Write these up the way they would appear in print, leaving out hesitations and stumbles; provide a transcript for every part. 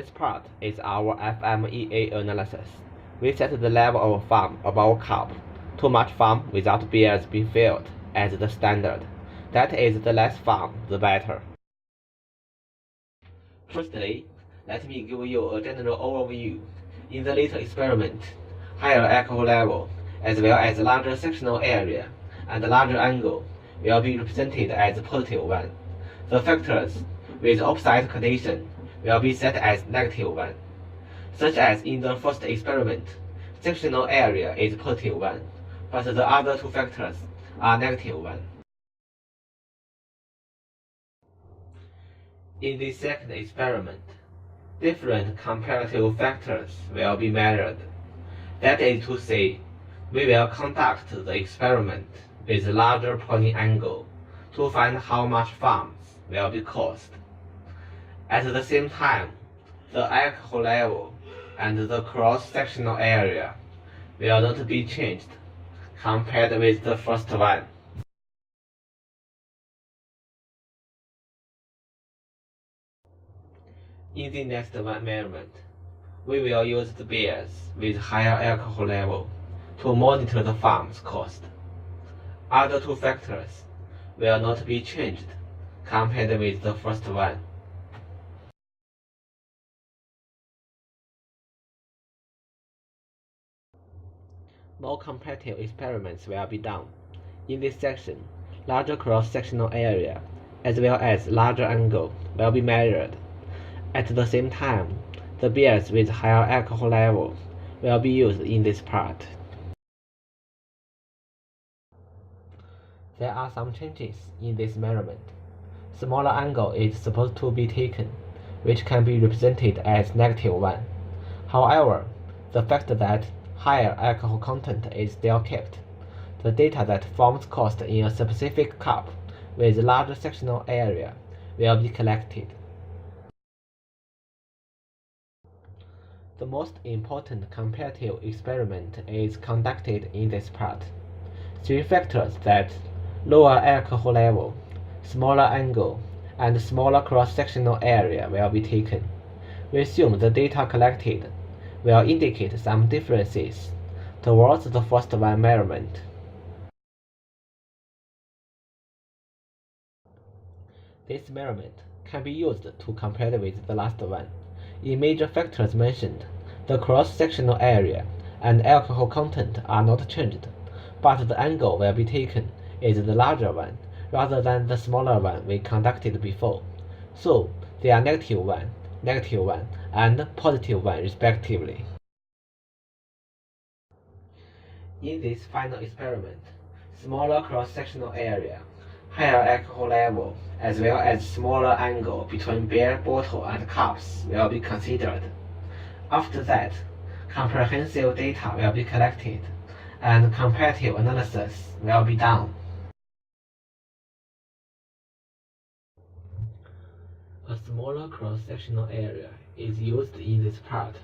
This part is our FMEA analysis. We set the level of foam above cup. Too much foam without beers being filled as the standard. That is, the less foam, the better. Firstly, let me give you a general overview. In the later experiment, higher alcohol level, as well as larger sectional area and larger angle, will be represented as positive one. The factors with opposite condition will be set as negative one. Such as in the first experiment, sectional area is positive one, but the other two factors are negative one. In the second experiment, different comparative factors will be measured. That is to say, we will conduct the experiment with larger pouring angle to find how much foams will be caused. At the same time, the alcohol level and the cross-sectional area will not be changed compared with the first one. In the next one measurement, we will use the beers with higher alcohol level to monitor the foams caused. Other two factors will not be changed compared with the first one. More comparative experiments will be done. In this section, larger cross-sectional area as well as larger angle will be measured. At the same time, the beers with higher alcohol level will be used in this part. There are some changes in this measurement. Smaller angle is supposed to be taken, which can be represented as -1. However, the fact that higher alcohol content is still kept. The data that foams caused in a specific cup with larger sectional area will be collected. The most important comparative experiment is conducted in this part. Three factors that lower alcohol level, smaller angle, and smaller cross-sectional area will be taken. We assume the data collected will indicate some differences towards the first one measurement. This measurement can be used to compare with the last one. In major factors mentioned, the cross-sectional area and alcohol content are not changed, but the angle will be taken is the larger one rather than the smaller one we conducted before. So they are -1, -1, and +1 respectively. In this final experiment, smaller cross-sectional area, higher alcohol level, as well as smaller angle between beer bottle and cups will be considered. After that, comprehensive data will be collected, and comparative analysis will be done. A smaller cross-sectional area is used in this part.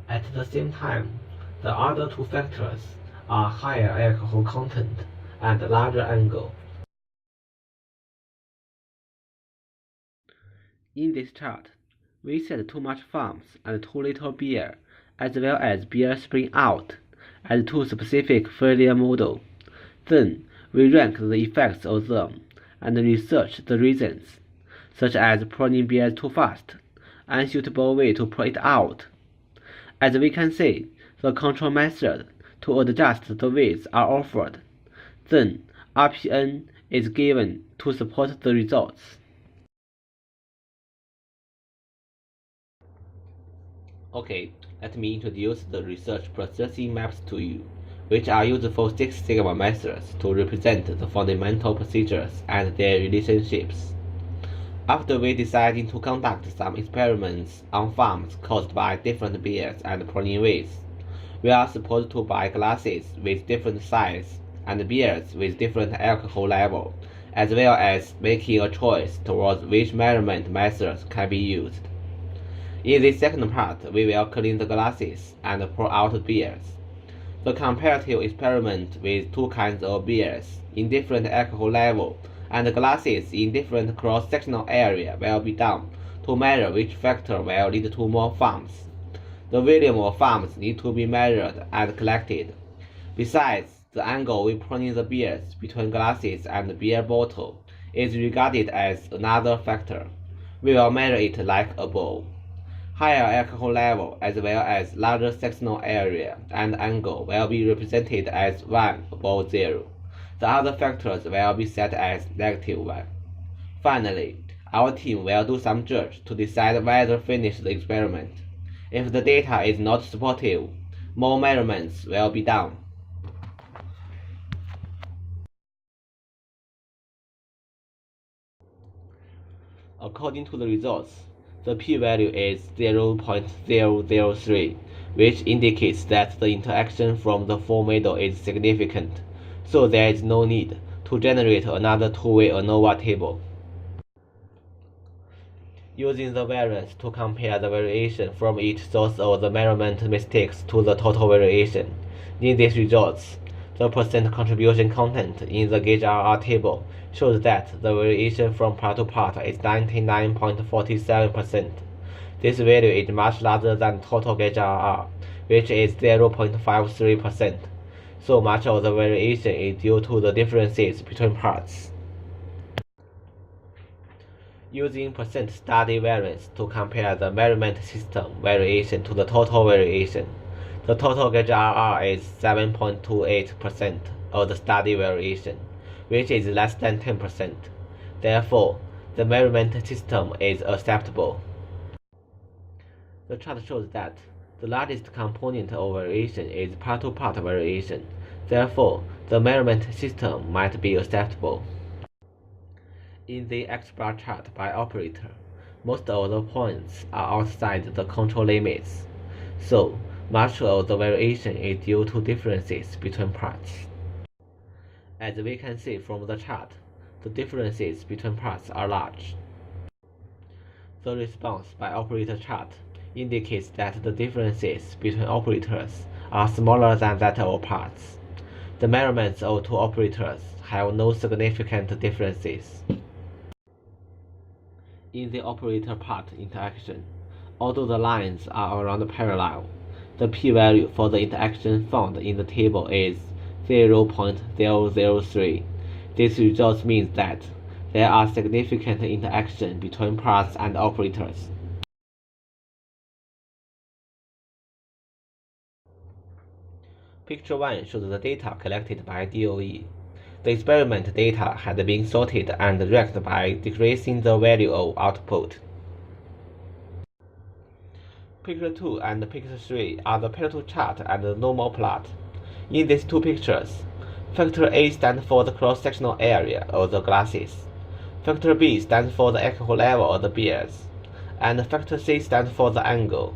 At the same time, the other two factors are higher alcohol content and larger angle. In this chart, we set too much foams and too little beer, as well as beer spring out, as two specific failure models. Then we rank the effects of them and research the reasons, such as pouring beer too fast, unsuitable way to pour it out. As we can see, the control method to adjust the weights are offered. Then RPN is given to support the results. Okay, let me introduce the research processing maps to you, which are used for Six Sigma methods to represent the fundamental procedures and their relationships. After we decided to conduct some experiments on foams caused by different beers and pouring weights, we are supposed to buy glasses with different size and beers with different alcohol level, as well as making a choice towards which measurement methods can be used. In this second part, we will clean the glasses and pour out beers. The comparative experiment with two kinds of beers in different alcohol level and glasses in different cross-sectional area will be done to measure which factor will lead to more farms. The volume of farms need to be measured and collected. Besides, the angle when pouring the beers between glasses and beer bottle is regarded as another factor. We will measure it like above. Higher alcohol level as well as larger sectional area and angle will be represented as 1 above 0. The other factors will be set as -1. Finally, our team will do some judge to decide whether to finish the experiment. If the data is not supportive, more measurements will be done. According to the results, the p-value is 0.003, which indicates that the interaction from the full middle is significant, so there is no need to generate another two-way ANOVA table. Using the variance to compare the variation from each source of the measurement mistakes to the total variation. In these results, the percent contribution content in the gauge RR table shows that the variation from part to part is 99.47%. This value is much larger than total gauge RR, which is 0.53%. So much of the variation is due to the differences between parts. Using percent study variance to compare the measurement system variation to the total variation. The total gauge RR is 7.28% of the study variation, which is less than 10%. Therefore, the measurement system is acceptable. The chart shows that the largest component of variation is part-to-part variation. Therefore, the measurement system might be acceptable. In the X-bar chart by operator, most of the points are outside the control limits, so much of the variation is due to differences between parts. As we can see from the chart, the differences between parts are large. The response by operator chart indicates that the differences between operators are smaller than that of parts. The measurements of two operators have no significant differences. In the operator part interaction, although the lines are around parallel, the p-value for the interaction found in the table is 0.003. This result means that there are significant interaction between parts and operators. Picture 1 shows the data collected by DOE. The experiment data had been sorted and ranked by decreasing the value of output. Picture 2 and Picture 3 are the parallel chart and the normal plot. In these two pictures, factor A stands for the cross-sectional area of the glasses, factor B stands for the alcohol level of the beers, and factor C stands for the angle.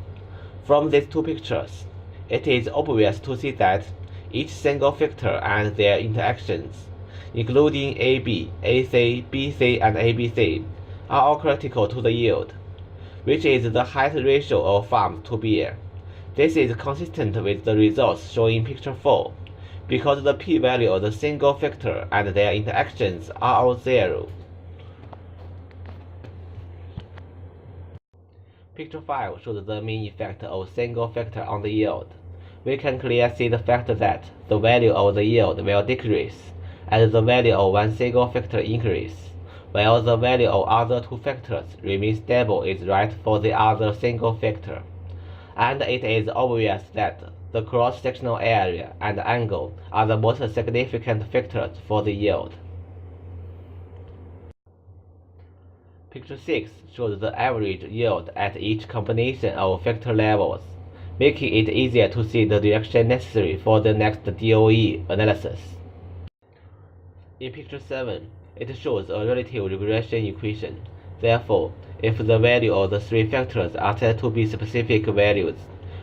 From these two pictures, it is obvious to see that each single factor and their interactions, including AB, AC, BC, and ABC, are all critical to the yield, which is the height ratio of farms to beer. This is consistent with the results shown in Picture 4, because the p-value of the single factor and their interactions are all 0. Picture 5 shows the mean effect of single factor on the yield. We can clearly see the fact that the value of the yield will decrease as the value of one single factor increases, while the value of other two factors remains stable is right for the other single factor. And it is obvious that the cross-sectional area and angle are the most significant factors for the yield. Picture 6 shows the average yield at each combination of factor levels, making it easier to see the direction necessary for the next DOE analysis. In Picture 7, it shows a relative regression equation. Therefore, if the value of the three factors are set to be specific values,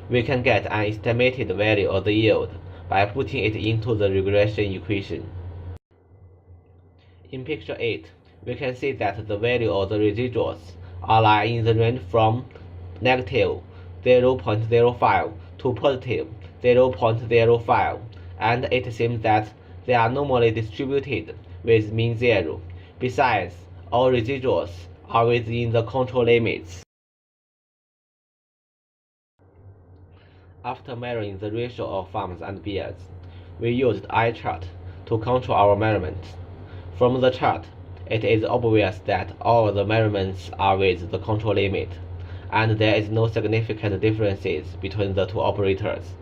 we can get an estimated value of the yield by putting it into the regression equation. In Picture 8, we can see that the value of the residuals are lying in the range from negative 0.05 to positive 0.05, and it seems that they are normally distributed with mean 0. Besides, all residuals are within the control limits. After measuring the ratio of farms and beers, we used eye chart to control our measurements. From the chart, it is obvious that all the measurements are with the control limit, and there is no significant differences between the two operators.